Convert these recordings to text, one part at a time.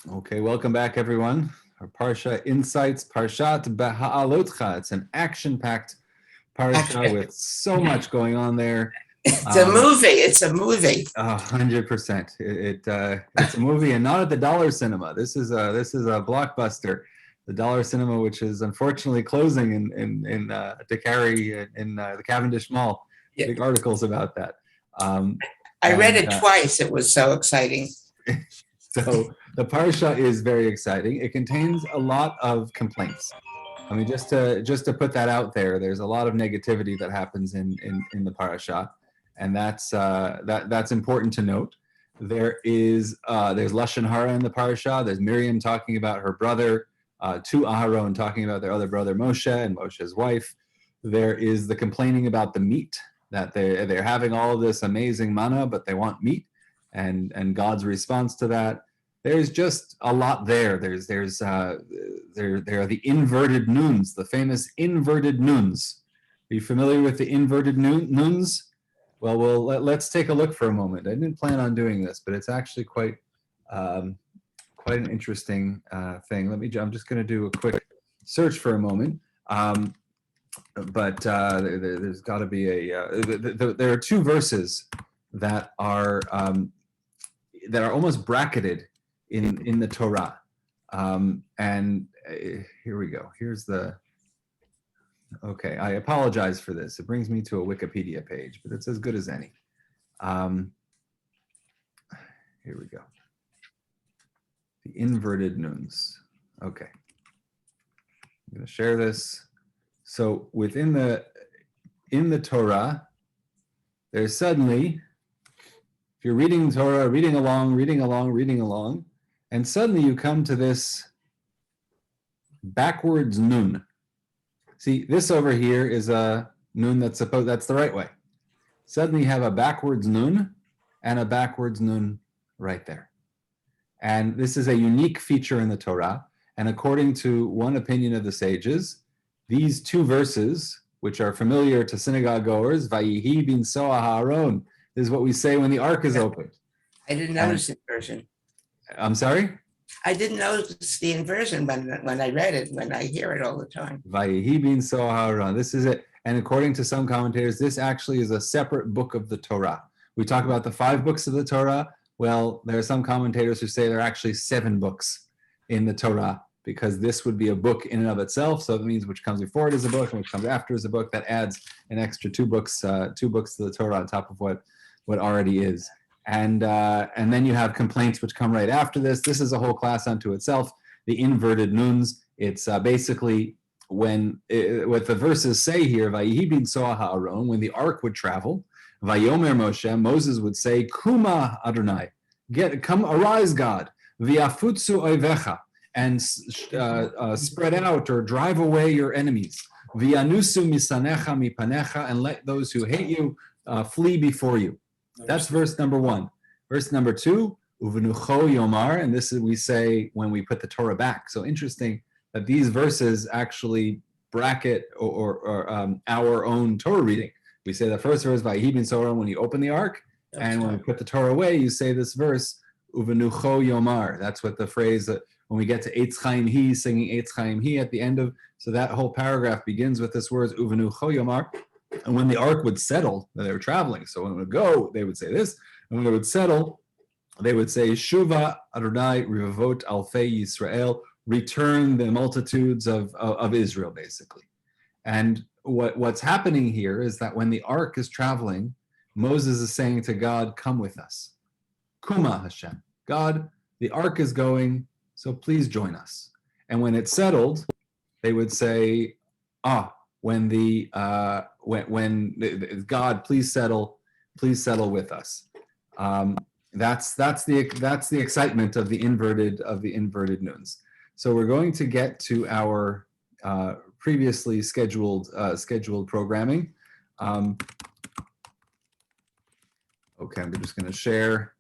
Okay, welcome back, everyone. Our Parsha Insights, Parshat Behaalotecha. It's an action-packed Parsha with so much going on there. It's a movie. It's a movie. 100%. It's a movie, and not at the dollar cinema. This is a blockbuster. The dollar cinema, which is unfortunately closing in DeCarry in the Cavendish Mall. Yeah. Big articles about that. I read it twice. It was so exciting. So the Parsha is very exciting. It contains a lot of complaints. I mean, just to put that out there, there's a lot of negativity that happens in the Parasha, and that's important to note. There's Lashon Hara in the Parasha. There's Miriam talking about her brother, to Aharon talking about their other brother Moshe and Moshe's wife. There is the complaining about the meat, that they're having all of this amazing manna, but they want meat, and God's response to that. There's just a lot there. There are the inverted nuns, the famous inverted nuns. Are you familiar with the inverted nuns? Well, let's take a look for a moment. I didn't plan on doing this, but it's actually quite an interesting thing. I'm just going to do a quick search for a moment. But there's got to be there are two verses that are almost bracketed in the Torah, and here we go. Okay, I apologize for this. It brings me to a Wikipedia page, but it's as good as any. Here we go. The inverted nuns. Okay, I'm going to share this. So in the Torah, there's suddenly, if you're reading Torah, reading along, and suddenly you come to this backwards nun. See, this over here is a nun that's the right way. Suddenly you have a backwards nun and a backwards nun right there. And this is a unique feature in the Torah. And according to one opinion of the sages, these two verses, which are familiar to synagogue goers, Vayihi bin Soa Ha'aron, this is what we say when the ark is opened. I didn't notice the inversion. I'm sorry? I didn't notice the inversion when I read it, when I hear it all the time. Vayihi bin Soa Ha'aron. This is it. And according to some commentators, this actually is a separate book of the Torah. We talk about the 5 books of the Torah. Well, there are some commentators who say there are actually 7 books in the Torah, because this would be a book in and of itself. So it means which comes before it is a book and which comes after is a book. That adds an extra 2 books to the Torah on top of what already is. And then you have complaints which come right after this. This is a whole class unto itself. The inverted nuns. It's basically what the verses say here, Vayihi bin Soa Ha'aron, when the ark would travel, Vayomer Moshe, Moses would say, Kuma Adonai, come, arise God, V'yafutzu oivecha, and spread out or drive away your enemies. V'yanusu misanecha mipanecha, and let those who hate you flee before you. That's verse number 1. Verse number 2, uvenucho yomar, and this is we say when we put the Torah back. So interesting that these verses actually bracket or our own Torah reading. We say the first verse by Vayihi bin Soa when you open the ark, and when we put the Torah away, you say this verse, uvenucho yomar. That's what the phrase that when we get to Eitz Chaim Hi, singing Eitz Chaim Hi at the end of, so that whole paragraph begins with this word, uvenucho yomar. And when the ark would settle, they were traveling. So when it would go, they would say this. And when it would settle, they would say, Shuva Adonai Rivavot Alfei Yisrael, return the multitudes of Israel, basically. And what's happening here is that when the ark is traveling, Moses is saying to God, come with us. Kuma Hashem. God, the ark is going, so please join us. And when it's settled, they would say, when God, please settle with us. That's the excitement of the inverted nuns. So we're going to get to our previously scheduled programming. Okay, I'm just going to share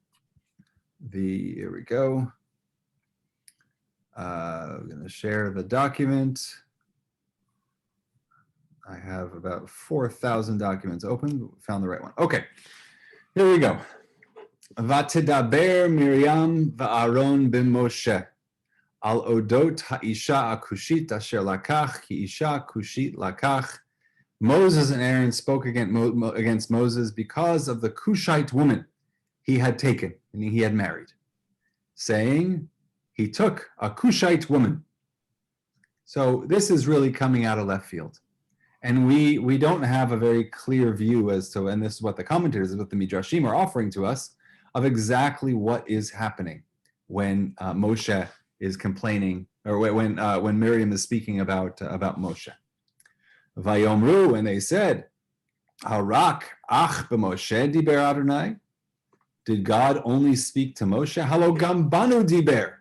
here we go. I'm going to share the document. I have about 4,000 documents open. Found the right one. Okay, here we go. Vatidaber Miriam va'aron b'Moshe al odot ha'isha akushit asher lakach ki isha kushit lakach. Moses and Aaron spoke against Moses because of the Cushite woman he had taken and he had married, saying he took a Cushite woman. So this is really coming out of left field. And we don't have a very clear view as to, and this is what the commentators, what the Midrashim are offering to us, of exactly what is happening when Moshe is complaining, or when Miriam is speaking about Moshe. Vayomru, and they said, Harak ach b'Moshe diber Adonai. Did God only speak to Moshe? Halo gam banu diber.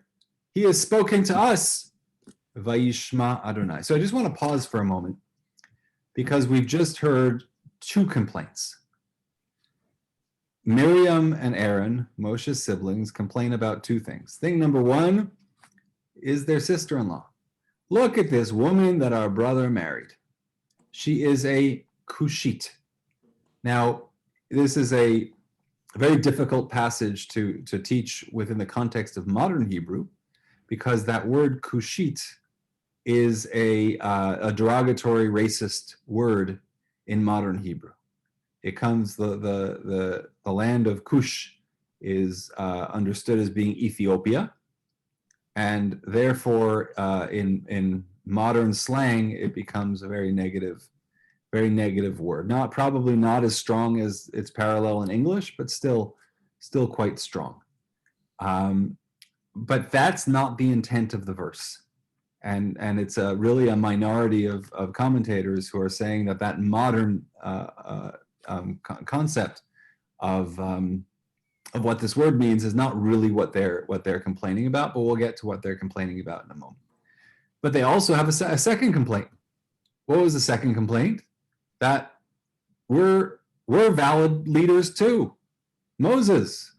He has spoken to us. Vayishma Adonai. So I just want to pause for a moment, because we've just heard two complaints. Miriam and Aaron, Moshe's siblings, complain about two things. Thing number one is their sister-in-law. Look at this woman that our brother married. She is a Cushite. Now, this is a very difficult passage to teach within the context of modern Hebrew, because that word Cushite is a derogatory, racist word in modern Hebrew. It comes, the land of Cush is understood as being Ethiopia, and therefore in modern slang it becomes a very negative word. Probably not as strong as its parallel in English, but still quite strong. But that's not the intent of the verse. And it's really a minority of commentators who are saying that modern concept of what this word means is not really what they're complaining about, but we'll get to what they're complaining about in a moment. But they also have a second complaint. What was the second complaint? That we're valid leaders too. Moses,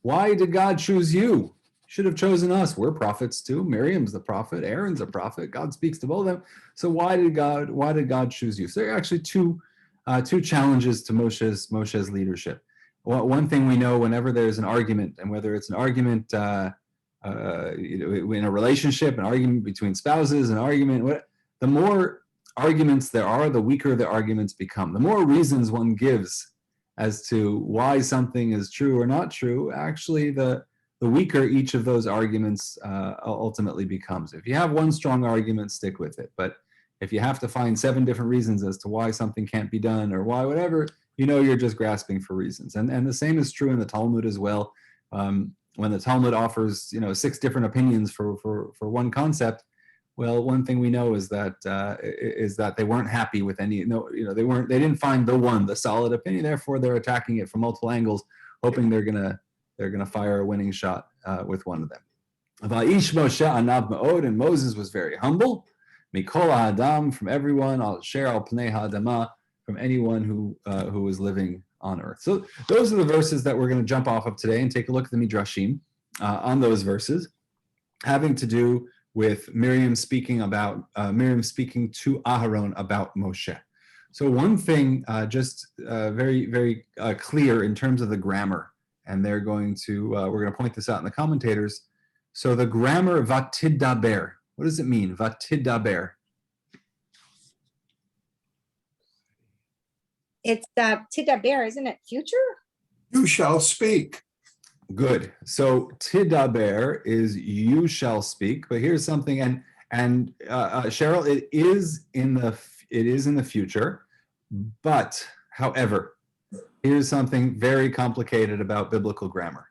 why did God choose you? Should have chosen us. We're prophets too. Miriam's the prophet. Aaron's a prophet. God speaks to both of them. So why did God choose you? So there are actually two challenges to Moshe's leadership. One thing we know, whenever there's an argument, and whether it's an argument in a relationship, an argument between spouses, an argument, the more arguments there are, the weaker the arguments become. The more reasons one gives as to why something is true or not true, actually the weaker each of those arguments ultimately becomes. If you have one strong argument, stick with it. But if you have to find 7 different reasons as to why something can't be done or why whatever, you're just grasping for reasons. And the same is true in the Talmud as well. When the Talmud offers 6 different opinions for one concept, well, one thing we know is that they weren't happy with any. They didn't find the solid opinion. Therefore, they're attacking it from multiple angles, hoping they're gonna fire a winning shot with one of them. Va'ish Moshe anav ma'od, and Moses was very humble. Mikol ha'adam, from everyone. Al sher al pnei ha'adama, from anyone who was living on earth. So those are the verses that we're going to jump off of today and take a look at the Midrashim on those verses, having to do with Miriam speaking to Aharon about Moshe. So one thing just very, very clear in terms of the grammar, and we're going to point this out in the commentators. So the grammar vatidaber, what does it mean? Vatidaber. It's tidaber, isn't it? Future? You shall speak. Good. So tidaber is you shall speak. But here's something, and Cheryl, it is in the future. But however, here's something very complicated about biblical grammar.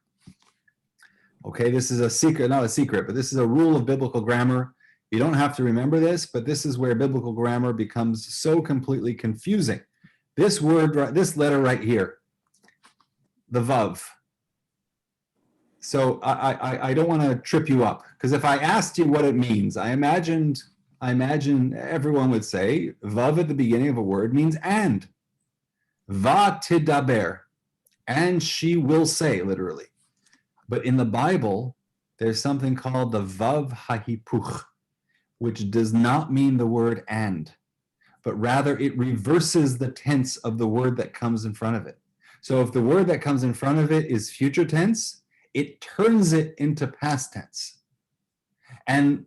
Okay, this is a secret, not a secret, but this is a rule of biblical grammar. You don't have to remember this, but this is where biblical grammar becomes so completely confusing. This letter right here, the vav. So I don't want to trip you up, because if I asked you what it means, I imagine everyone would say vav at the beginning of a word means and. Va tidaber, and she will say, literally. But in the Bible, there's something called the vav hahipuch, which does not mean the word and, but rather it reverses the tense of the word that comes in front of it. So if the word that comes in front of it is future tense, it turns it into past tense. And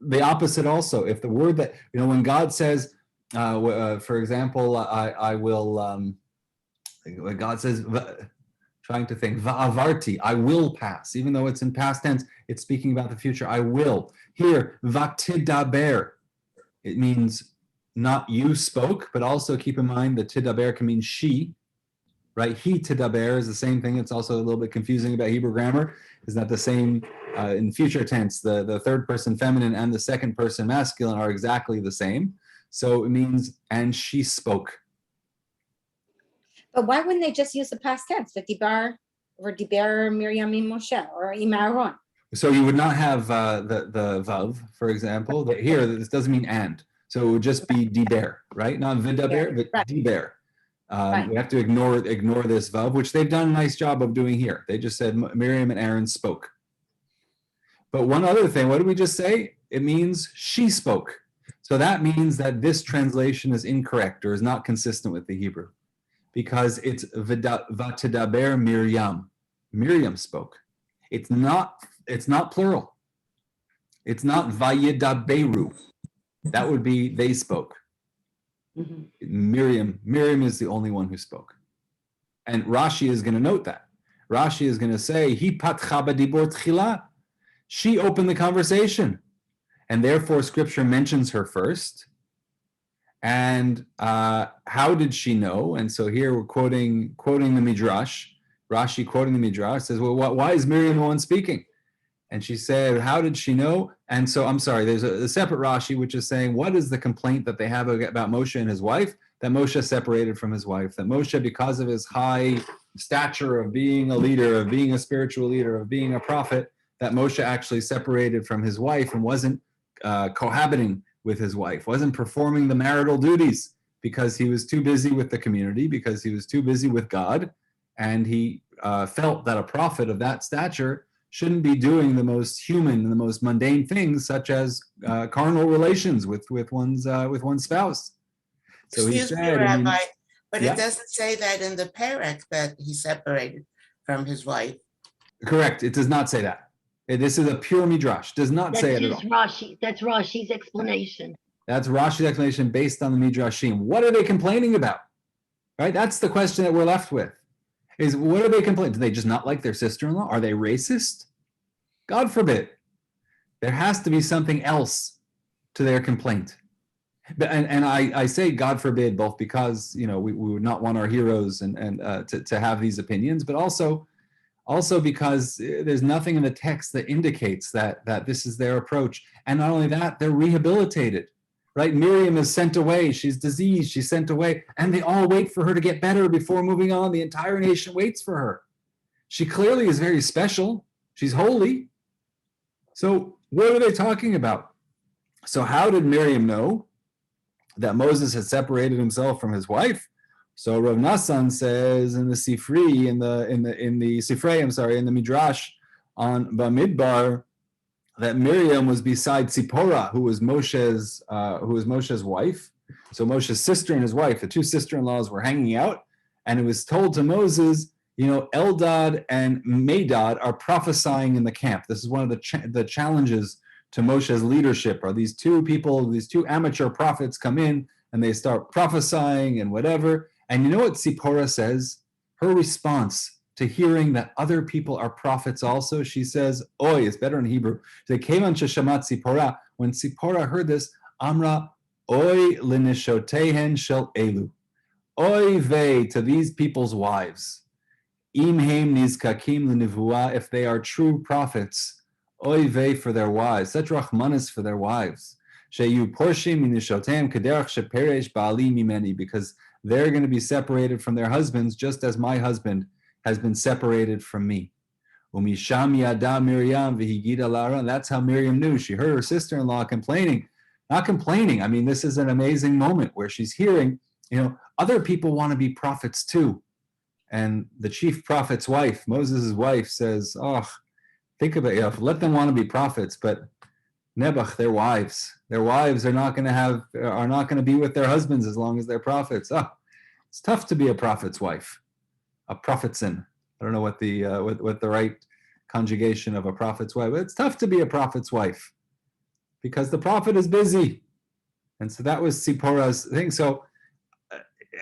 the opposite also. If the word that, when God says, for example, I will, when God says, trying to think, va'avarti, I will pass, even though it's in past tense, it's speaking about the future, I will. Here, vatidaber, it means not you spoke, but also keep in mind that tidaber can mean she, right? He tidaber is the same thing. It's also a little bit confusing about Hebrew grammar. It's not the same in future tense. The third person feminine and the second person masculine are exactly the same. So it means, and she spoke. But why wouldn't they just use the past tense, the dibar or diber Miriam im Moshe or im Aaron? So you would not have the vav, for example. Here, this doesn't mean and. So it would just be diber, right? Not vidaber, but right. diber. Right. We have to ignore this vav, which they've done a nice job of doing here. They just said Miriam and Aaron spoke. But one other thing, what did we just say? It means she spoke. So that means that this translation is incorrect or is not consistent with the Hebrew, because it's vatidaber Miriam. Miriam spoke. It's not plural. It's not vayidaberu. That would be they spoke. Miriam is the only one who spoke. And Rashi is going to note that. Rashi is going to say, Hi patcha b'dibor tchila. She opened the conversation. And therefore scripture mentions her first. And how did she know? And so here we're quoting the Midrash. Rashi quoting the Midrash says, well, why is Miriam the one speaking? And she said, how did she know? And so, I'm sorry, there's a separate Rashi which is saying, what is the complaint that they have about Moshe and his wife? That Moshe separated from his wife. That Moshe, because of his high stature of being a leader, of being a spiritual leader, of being a prophet, that Moshe actually separated from his wife and wasn't cohabiting with his wife, wasn't performing the marital duties because he was too busy with the community, because he was too busy with God, and he felt that a prophet of that stature shouldn't be doing the most human and the most mundane things, such as carnal relations with one's spouse. So Excuse he me, said, Rabbi, but yeah. it doesn't say that in the parak that he separated from his wife. Correct. It does not say that. This is a pure midrash. Does not say it at all. That's Rashi's explanation. That's Rashi's explanation based on the midrashim. What are they complaining about? Right. That's the question that we're left with. Is what are they complaining? Do they just not like their sister-in-law? Are they racist? God forbid. There has to be something else to their complaint. And I say God forbid, both because we would not want our heroes and to have these opinions, but also because there's nothing in the text that indicates that this is their approach. And not only that, they're rehabilitated. Right? Miriam is sent away. She's diseased. She's sent away. And they all wait for her to get better before moving on. The entire nation waits for her. She clearly is very special. She's holy. So what are they talking about? So how did Miriam know that Moses had separated himself from his wife? So Rav Nassan says in the Sifrei, in the Midrash on Bamidbar, that Miriam was beside Tzipporah, who was Moshe's wife. So Moshe's sister and his wife, the two sister-in-laws, were hanging out, and it was told to Moses, Eldad and Medad are prophesying in the camp. This is one of the challenges to Moshe's leadership. Are these two people, these two amateur prophets come in and they start prophesying and whatever. And you know what Tzipporah says? Her response to hearing that other people are prophets also, she says, Oy, it's better in Hebrew. They came on Sheshamat Tzipporah. When Tzipporah heard this, Amra, Oy linishotehen shel elu. Oy vey to these people's wives. Im heim nizkakim l'nivuah, if they are true prophets. Oy vey for their wives. Such rachmanis for their wives. Sheyu porshim minishotem kederach sheperesh ba'ali mimeni, because they're going to be separated from their husbands just as my husband has been separated from me. Umisham yada Miriam v'higida lara. That's how Miriam knew. She heard her sister-in-law complaining. Not complaining. I mean, this is an amazing moment where she's hearing, other people want to be prophets too. And the chief prophet's wife, Moses' wife, says, think about it. Let them want to be prophets, but Nebuch, their wives are not going to be with their husbands as long as they're prophets. It's tough to be a prophet's wife. a prophetson. I don't know what the what the right conjugation of a prophet's wife, but it's tough to be a prophet's wife because the prophet is busy. And so that was Sipporah's thing. So,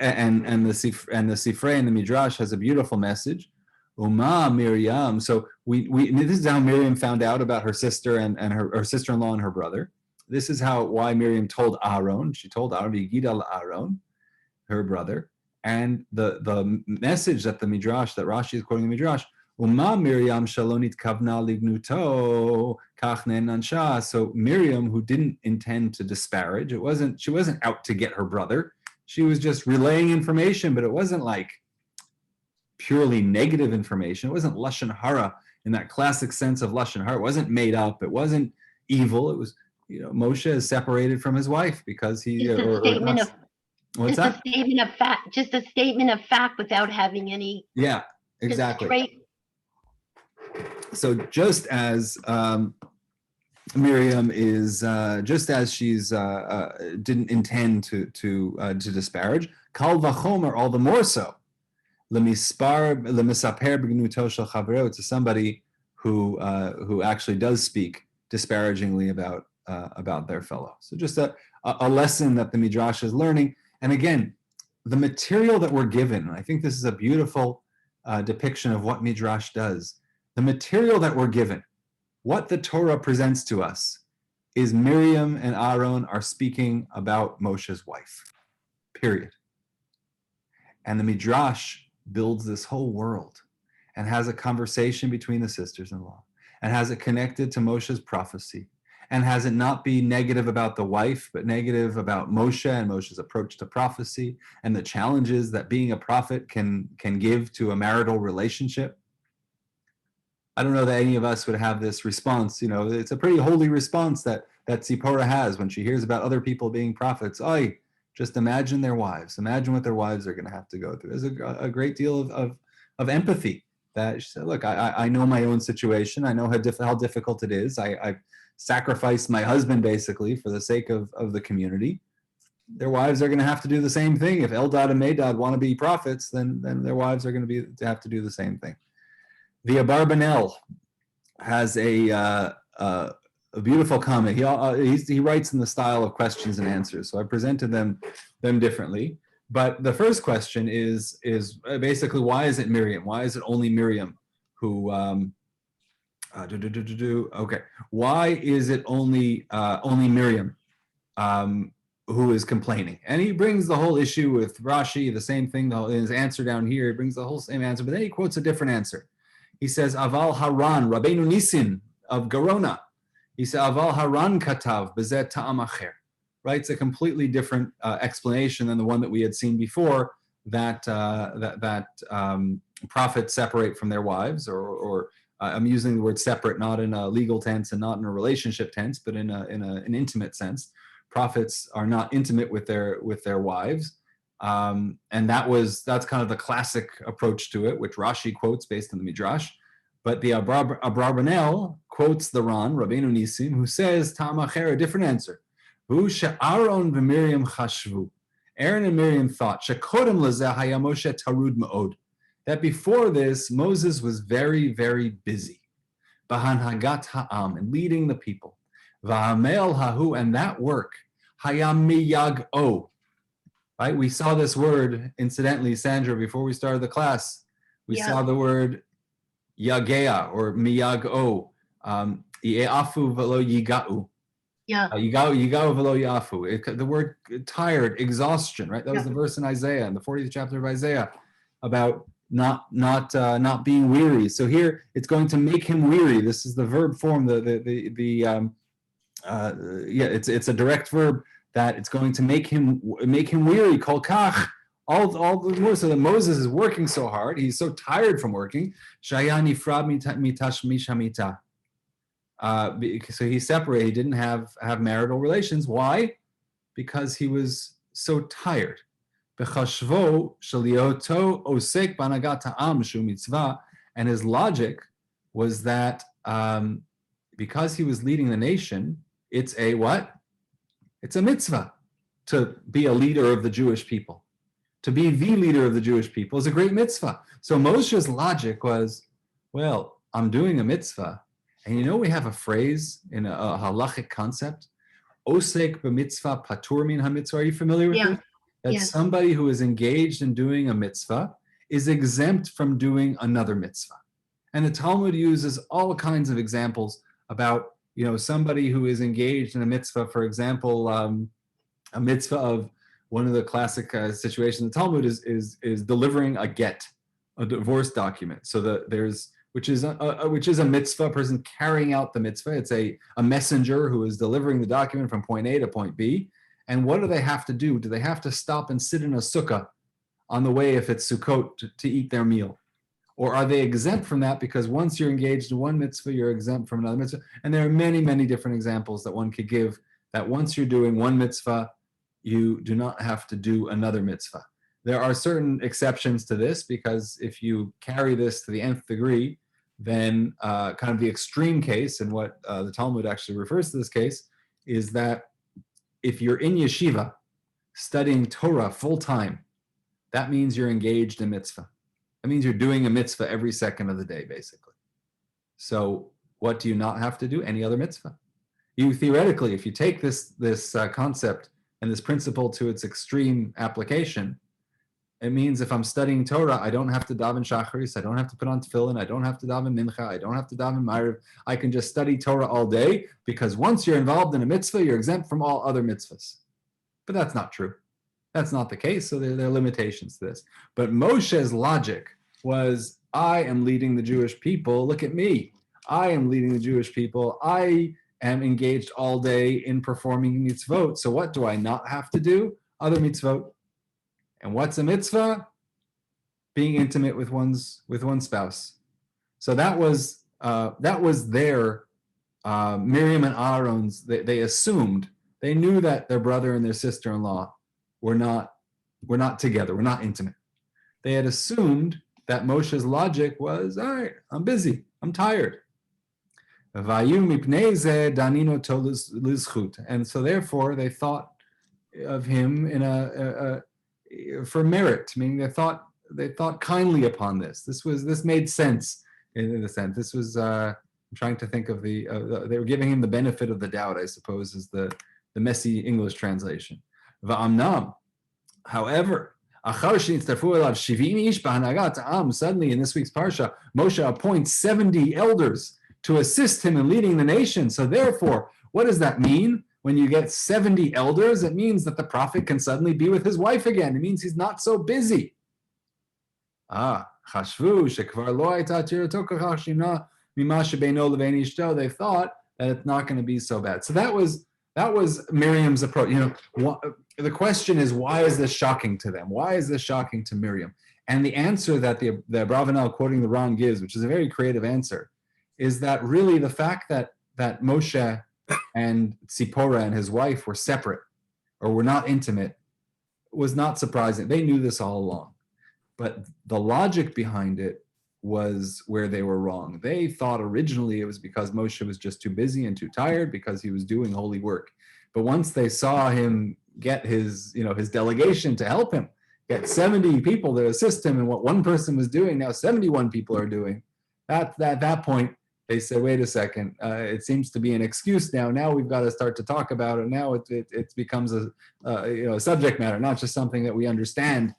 and the Sifrei and the Midrash has a beautiful message. Uma Miriam. So this is how Miriam found out about her sister and her sister-in-law and her brother. This is why Miriam told Aaron. She told Aaron, Yigida Aaron, her brother. And the message that the Midrash, that Rashi is quoting the Midrash, Uma Miriam shalonit kavna lignuto kachnen ansha. So Miriam, who didn't intend to disparage, she wasn't out to get her brother. She was just relaying information, but it wasn't like purely negative information. It wasn't lashon hara in that classic sense of lashon hara. It wasn't made up. It wasn't evil. It was, Moshe is separated from his wife because he. What's that? A statement of fact. Just a statement of fact without having any. Yeah, exactly. So just as Miriam is, just as she's didn't intend to disparage, kal vachomer, all the more so, lemisaper b'gnuto shel chavero, to somebody who actually does speak disparagingly about their fellow. So just a lesson that the Midrash is learning. And again, the material that we're given, I think this is a beautiful depiction of what Midrash does. The material that we're given, what the Torah presents to us, is Miriam and Aaron are speaking about Moshe's wife, period. And the Midrash builds this whole world and has a conversation between the sisters-in-law and has it connected to Moshe's prophecy and has it not be negative about the wife, but negative about Moshe and Moshe's approach to prophecy and the challenges that being a prophet can give to a marital relationship. I don't know that any of us would have this response. It's a pretty holy response that Zipporah has when she hears about other people being prophets. Just imagine their wives. Imagine what their wives are going to have to go through. There's a great deal of empathy that she said, look, I know my own situation. I know how difficult it is. I sacrificed my husband basically for the sake of the community. Their wives are going to have to do the same thing. If Eldad and Medad want to be prophets, then their wives are going to have to do the same thing. The Abarbanel has a beautiful comment. He writes in the style of questions and answers. So I presented them differently. But the first question is basically, why is it Miriam? Why is it only Miriam who? Okay. Why is it only Miriam who is complaining? And he brings the whole issue with Rashi, the same thing in his answer down here. He brings the whole same answer, but then he quotes a different answer. He says, Aval Haran, Rabbeinu Nisim of Garona. He said, Aval Haran katav bezet ta'am acher. Right? It's a completely different explanation than the one that we had seen before, that prophets separate from their wives, or I'm using the word separate not in a legal tense and not in a relationship tense, but in an intimate sense. Prophets are not intimate with their wives. And that's kind of the classic approach to it, which Rashi quotes based on the Midrash. But the Abarbanel quotes the Ran, Rabbeinu Nisim, who says, Ta'am acher, a different answer. Hu she'Aaron v'Miriam chashvu. Aaron and Miriam thought, shekodem lezeh haya Moshe tarud ma'od, that before this, Moses was very, very busy. B'hanhagat ha'am, and leading the people. V'hamel hahu, and that work, haya miyag'o. Right? We saw this word, incidentally, Sandra, before we started the class. We saw the word yagea, or miyag'o. Ye'afu v'lo yiga'u. Yeah. Yiga'u v'lo yafu. The word tired, exhaustion, right? That was the verse in Isaiah, in the 40th chapter of Isaiah, about not being weary. So here, it's going to make him weary. This is the verb form, it's a direct verb, that it's going to make him weary. Kol kach, all the more so that Moses is working so hard. He's so tired from working. Shaya nifrad mitash mishamita. So he's separated. He didn't have marital relations. Why? Because he was so tired. Bechashvo shalioto osek banagat ha'am shu mitzvah. And his logic was that because he was leading the nation, it's a what? It's a mitzvah to be a leader of the Jewish people, to be the leader of the Jewish people is a great mitzvah. So Moshe's logic was, well, I'm doing a mitzvah. And we have a phrase in a halachic concept, osek b'mitzvah patur min ha-mitzvah. Are you familiar with it? That somebody who is engaged in doing a mitzvah is exempt from doing another mitzvah. And the Talmud uses all kinds of examples about, somebody who is engaged in a mitzvah, for example, a mitzvah of one of the classic situations in the Talmud is delivering a get, a divorce document. So which is a mitzvah, a person carrying out the mitzvah. It's a messenger who is delivering the document from point A to point B. And what do they have to do? Do they have to stop and sit in a sukkah on the way, if it's Sukkot, to eat their meal? Or are they exempt from that because once you're engaged in one mitzvah, you're exempt from another mitzvah? And there are many, many different examples that one could give, that once you're doing one mitzvah, you do not have to do another mitzvah. There are certain exceptions to this, because if you carry this to the nth degree, then kind of the extreme case, and what the Talmud actually refers to this case, is that if you're in yeshiva studying Torah full time, that means you're engaged in mitzvah. That means you're doing a mitzvah every second of the day, basically. So what do you not have to do? Any other mitzvah. You theoretically, if you take this concept and this principle to its extreme application, it means if I'm studying Torah, I don't have to daven shacharis, I don't have to put on tefillin, I don't have to daven mincha, I don't have to daven ma'ariv. I can just study Torah all day, because once you're involved in a mitzvah, you're exempt from all other mitzvahs. But that's not true. That's not the case, so there are limitations to this. But Moshe's logic was, I am leading the Jewish people, look at me. I am leading the Jewish people. I am engaged all day in performing mitzvot. So what do I not have to do? Other mitzvot. And what's a mitzvah? Being intimate with one's spouse. So that was their Miriam and Aaron's. They assumed, they knew that their brother and their sister-in-law were not together, were not intimate. They had assumed that Moshe's logic was, all right, I'm busy, I'm tired. And so therefore they thought of him for merit, meaning they thought kindly upon this. This made sense in a sense. This was I'm trying to think of they were giving him the benefit of the doubt, I suppose, is the messy English translation. Va'amnam, however, suddenly in this week's Parasha, Moshe appoints 70 elders to assist him in leading the nation. So therefore, what does that mean? When you get 70 elders, it means that the prophet can suddenly be with his wife again. It means he's not so busy. They thought that it's not going to be so bad. So that was Miriam's approach. The question is, why is this shocking to them? Why is this shocking to Miriam? And the answer that the Abravanel, quoting the Ron, gives, which is a very creative answer, is that really the fact that Moshe and Tzipporah and his wife were separate or were not intimate was not surprising. They knew this all along. But the logic behind it was where they were wrong. They thought originally it was because Moshe was just too busy and too tired because he was doing holy work. But once they saw him get his delegation to help him, get 70 people to assist him in what one person was doing, now 71 people are doing. At that point, they said, wait a second, it seems to be an excuse now. Now we've got to start to talk about it. Now it becomes a subject matter, not just something that we understand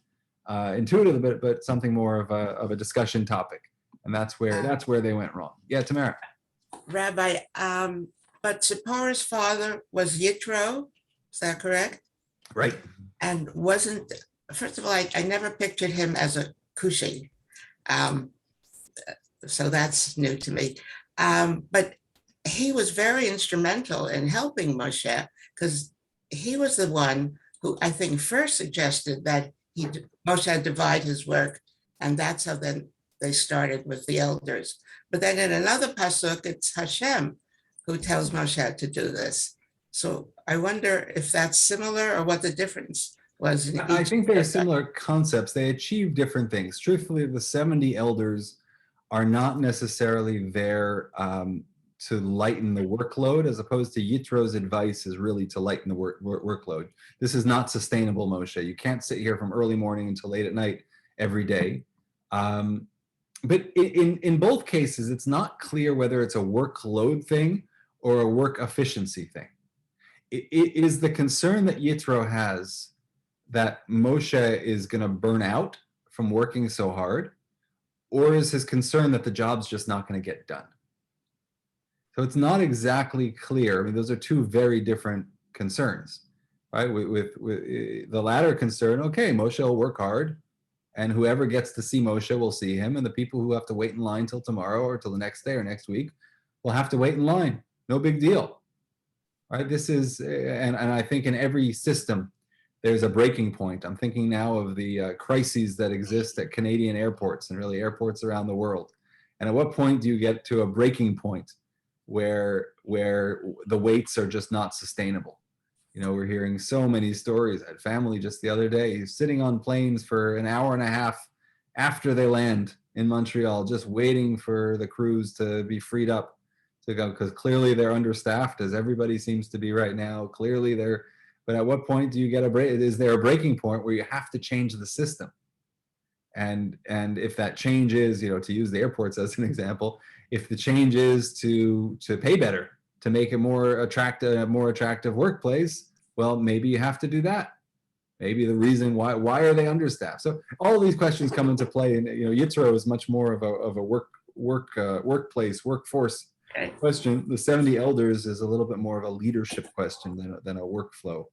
intuitively, but something more of a discussion topic. And that's where they went wrong. Yeah, Tamara. Rabbi, but Zipporah's father was Yitro, is that correct? Right. And first of all, I never pictured him as a Cushi. So that's new to me. But he was very instrumental in helping Moshe, because he was the one who I think first suggested that Moshe divide his work, and that's how then they started with the elders. But then in another pasuk, it's Hashem who tells Moshe to do this. So I wonder if that's similar or what the difference was. I think they're similar concepts. They achieve different things. Truthfully, the 70 elders are not necessarily there lighten the workload, as opposed to Yitro's advice is really to lighten the workload. This is not sustainable, Moshe. You can't sit here from early morning until late at night every day. But in both cases, it's not clear whether it's a workload thing or a work efficiency thing. It is the concern that Yitro has that Moshe is going to burn out from working so hard, or is his concern that the job's just not going to get done? So it's not exactly clear. I mean, those are two very different concerns, right? With the latter concern, okay, Moshe will work hard, and whoever gets to see Moshe will see him, and the people who have to wait in line till tomorrow or till the next day or next week will have to wait in line. No big deal, right? This is, and I think in every system, there's a breaking point. I'm thinking now of the crises that exist at Canadian airports and really airports around the world. And at what point do you get to a breaking point where the waits are just not sustainable? You know, we're hearing so many stories. I had family just the other day sitting on planes for an hour and a half after they land in Montreal, just waiting for the crews to be freed up to go, because clearly they're understaffed, as everybody seems to be right now. Clearly but at what point do you get a break? Is there a breaking point where you have to change the system? And if that change is, you know, to use the airports as an example, if the change is to pay better, to make it more attractive workplace, well, maybe you have to do that. Maybe the reason why are they understaffed? So all these questions come into play, and you know, Yitro is much more of a workforce question. The 70 elders is a little bit more of a leadership question than a workflow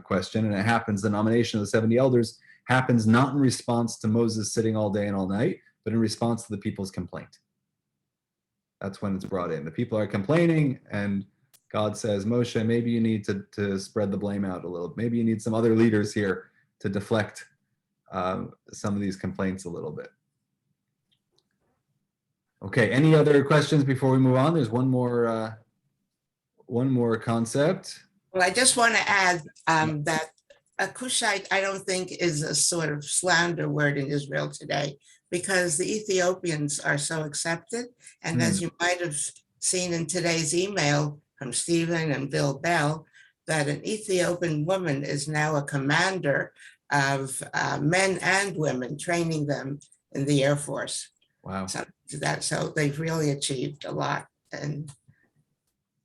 question, and it happens. The nomination of the 70 elders happens not in response to Moses sitting all day and all night, but in response to the people's complaint. That's when it's brought in. The people are complaining, and God says, Moshe, maybe you need to spread the blame out a little. Maybe you need some other leaders here to deflect some of these complaints a little bit. Okay, any other questions before we move on? There's one more concept. Well, I just want to add that a Cushite, I don't think, is a sort of slander word in Israel today, because the Ethiopians are so accepted. And as you might have seen in today's email from Stephen and Bill Bell, that an Ethiopian woman is now a commander of men and women, training them in the Air Force. Wow. So they've really achieved a lot. And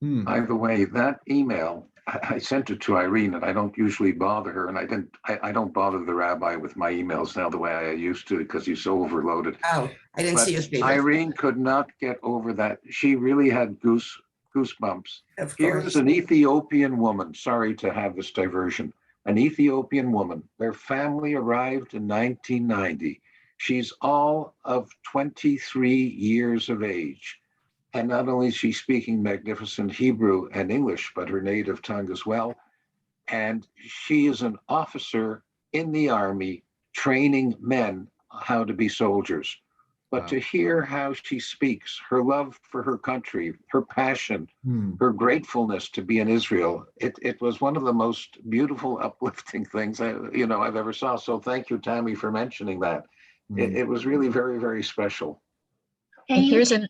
By the way, that email, I sent it to Irene, and I don't usually bother her, and I don't bother the rabbi with my emails now the way I used to, because he's so overloaded. oh, I didn't see you, Stephen. Irene could not get over that. She really had goosebumps. Of Here's course. an Ethiopian woman, sorry to have this diversion, an Ethiopian woman. Their family arrived in 1990. She's all of 23 years of age. And not only is she speaking magnificent Hebrew and English, but her native tongue as well. And she is an officer in the army training men how to be soldiers. But Wow. to hear how she speaks, her love for her country, her passion, her gratefulness to be in Israel, it was one of the most beautiful, uplifting things I've ever saw. So thank you, Tammy, for mentioning that. It was really very, very special. Can you, Here's can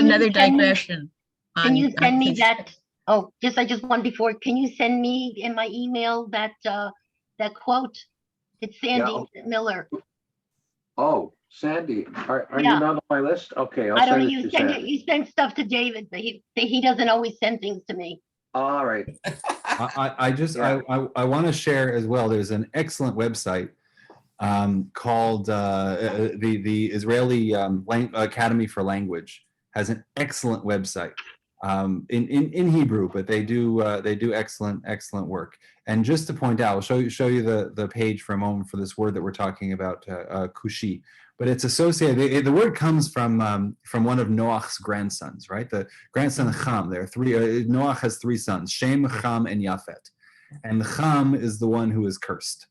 another you send me- digression. can you send me on- that? Oh, I just one before. Can you send me in my email that quote? It's Sandy Miller. Oh, Sandy, are Yeah. you not on my list? Okay, I'll I don't know. send it to Sandy. You send stuff to David, but he doesn't always send things to me. All right. I want to share as well. There's an excellent website called the Israeli Academy for Language has an excellent website in Hebrew, but they do excellent work. And just to point out, I'll show you the page for a moment for this word that we're talking about, kushi. But it's associated. The word comes from one of Noach's grandsons, right? The grandson Cham. There are three. Noach has three sons: Shem, Cham, and Yafet. And Cham is the one who is cursed.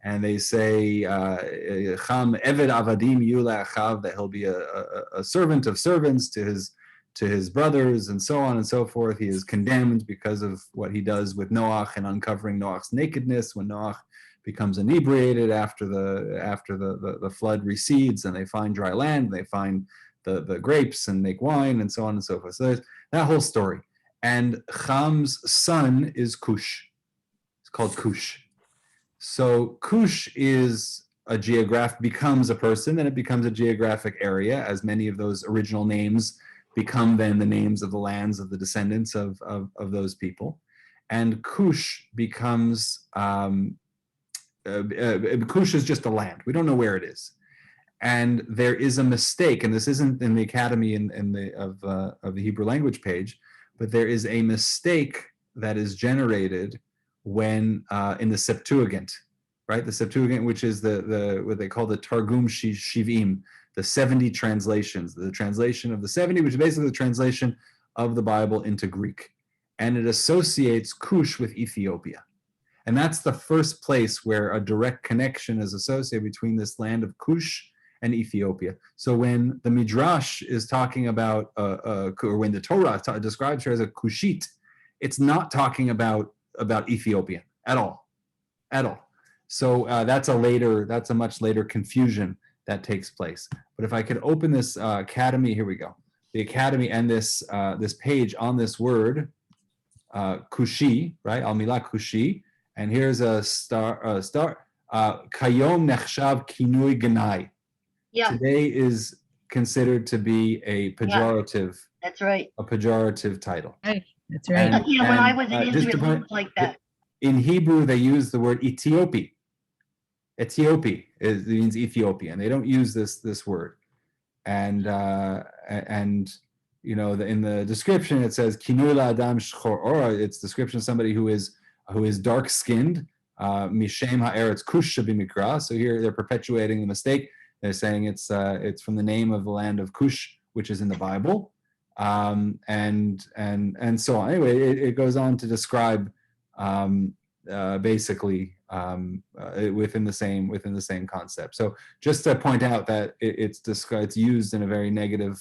And they say, Cham Eved Avadim Yula Achav, that he'll be a servant of servants to his brothers, and so on and so forth. He is condemned because of what he does with Noach and uncovering Noach's nakedness when Noach becomes inebriated after the flood recedes, and they find dry land. They find the grapes and make wine and so on and so forth. So there's that whole story. And Ham's son is Cush. It's called Cush. So Cush is becomes a person, and it becomes a geographic area, as many of those original names become then the names of the lands of the descendants of those people. And Cush becomes, Cush is just a land. We don't know where it is. And there is a mistake, and this isn't in the Academy of the Hebrew language page, but there is a mistake that is generated when in the Septuagint, right? The Septuagint, which is the what they call the Targum Shivim, the 70 translations, the translation of the 70, which is basically the translation of the Bible into Greek. And it associates Cush with Ethiopia. And that's the first place where a direct connection is associated between this land of Cush and Ethiopia. So when the Midrash is talking about, or when the Torah describes her as a Cushite, it's not talking about Ethiopian at all. So that's a much later confusion that takes place. But if I could open this Academy, here we go. The Academy and this page on this word, Kushi, right? Al Milah Kushi. And here's a star. Kayom nechshav kinui ganai. Yeah. Today is considered to be a pejorative. That's right. A pejorative title. Right. That's right. When I was in Israel, it was like that. In Hebrew, they use the word Ethiopi. Ethiopi means Ethiopian. They don't use this word. And you know, in the description it says kinui la'adam shchor ora. It's description of somebody who is dark skinned. Mishem ha'eretz kush b'mikra. So here they're perpetuating the mistake. They're saying it's from the name of the land of Cush, which is in the Bible, and so on. Anyway, it goes on to describe basically within the same concept. So just to point out that it's used in a very negative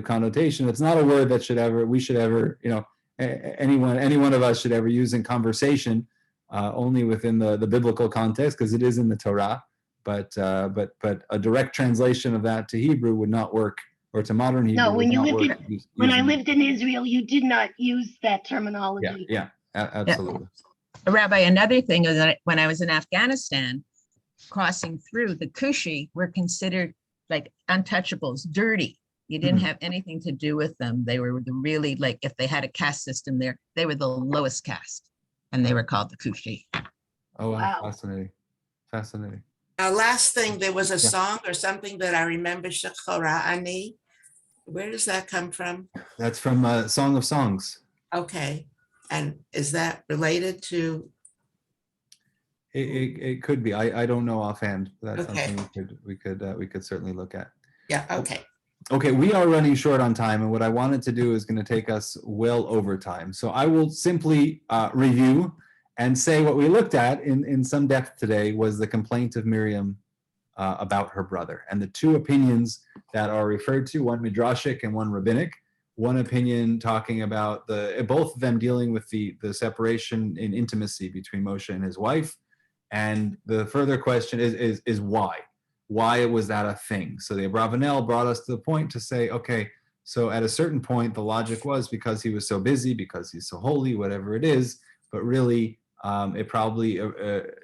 connotation. It's not a word that we should ever, you know, any one of us should ever use in conversation, only within the biblical context, because it is in the Torah. But a direct translation of that to Hebrew would not work, or to modern Hebrew. No, when I lived in Israel, you did not use that terminology. Yeah, absolutely. Rabbi, another thing is that when I was in Afghanistan, crossing through, the Kushi were considered like untouchables, dirty. You didn't have anything to do with them. They were really, like, if they had a caste system there, they were the lowest caste, and they were called the Kushi. Oh, wow. Wow. Fascinating. Last thing, there was a song or something that I remember, Shechora Ani. Where does that come from? That's from Song of Songs. Okay. And is that related to? It could be. I don't know offhand. That's Okay. something we could certainly look at. Yeah, okay. Okay, we are running short on time, and what I wanted to do is going to take us well over time. So I will simply review and say what we looked at in some depth today was the complaint of Miriam about her brother, and the two opinions that are referred to, one midrashic and one rabbinic. One opinion talking about both of them dealing with the separation in intimacy between Moshe and his wife, and the further question is why? Why was that a thing? So the Abravanel brought us to the point to say, okay, so at a certain point, the logic was because he was so busy, because he's so holy, whatever it is, but really it probably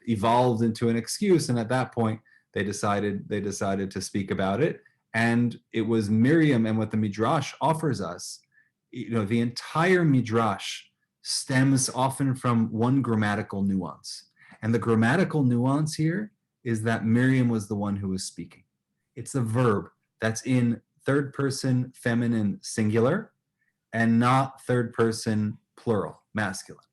evolved into an excuse. And at that point, they decided to speak about it. And it was Miriam, and what the Midrash offers us, you know, the entire Midrash stems often from one grammatical nuance. And the grammatical nuance here is that Miriam was the one who was speaking. It's a verb that's in third person feminine singular and not third person plural masculine.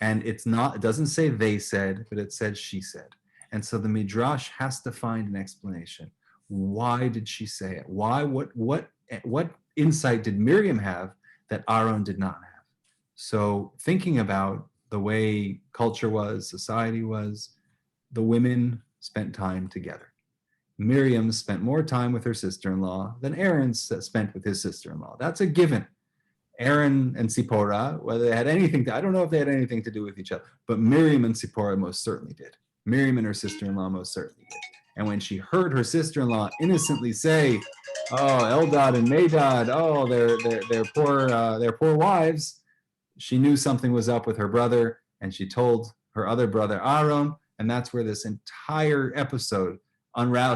And it doesn't say they said, but it said she said. And so the Midrash has to find an explanation. Why did she say it? Why? What insight did Miriam have that Aaron did not have? So thinking about the way culture was, society was, the women spent time together. Miriam spent more time with her sister-in-law than Aaron spent with his sister-in-law. That's a given. Aaron and Zipporah, whether they had anything I don't know if they had anything to do with each other, but Miriam and Zipporah most certainly did. Miriam and her sister-in-law most certainly did. And when she heard her sister-in-law innocently say, "Oh, Eldad and Medad, oh, they're poor wives," she knew something was up with her brother, and she told her other brother Aaron, and that's where this entire episode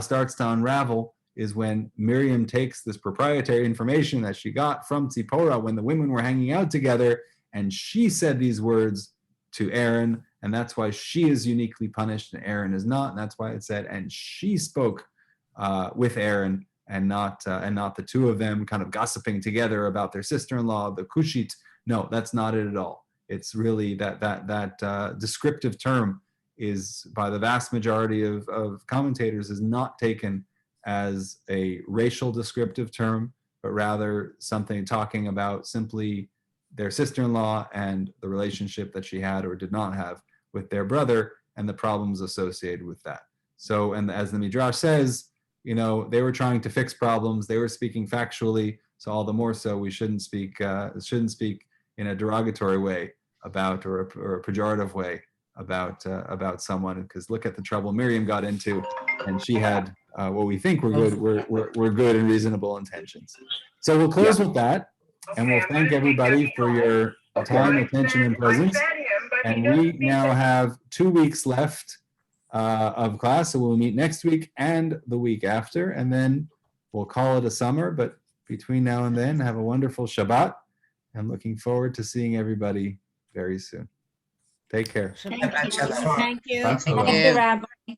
starts to unravel, is when Miriam takes this proprietary information that she got from Tzipporah when the women were hanging out together, and she said these words to Aaron, and that's why she is uniquely punished and Aaron is not, and that's why it said, and she spoke with Aaron, and not the two of them kind of gossiping together about their sister-in-law, the Kushite. No, that's not it at all. It's really that descriptive term is, by the vast majority of commentators, is not taken as a racial descriptive term, but rather something talking about simply their sister-in-law and the relationship that she had or did not have with their brother and the problems associated with that. So, and as the Midrash says, you know, they were trying to fix problems. They were speaking factually. So all the more so we shouldn't speak in a derogatory way about, or a pejorative way about someone, because look at the trouble Miriam got into, and she had what we think were good and reasonable intentions. So we'll close with that, and we'll thank everybody for your time, attention, and presence. And we now have 2 weeks left of class, so we'll meet next week and the week after, and then we'll call it a summer. But between now and then, have a wonderful Shabbat. I'm looking forward to seeing everybody very soon. Take care. Thank you. Thank you. Thanks a lot. Thank you, Rabbi.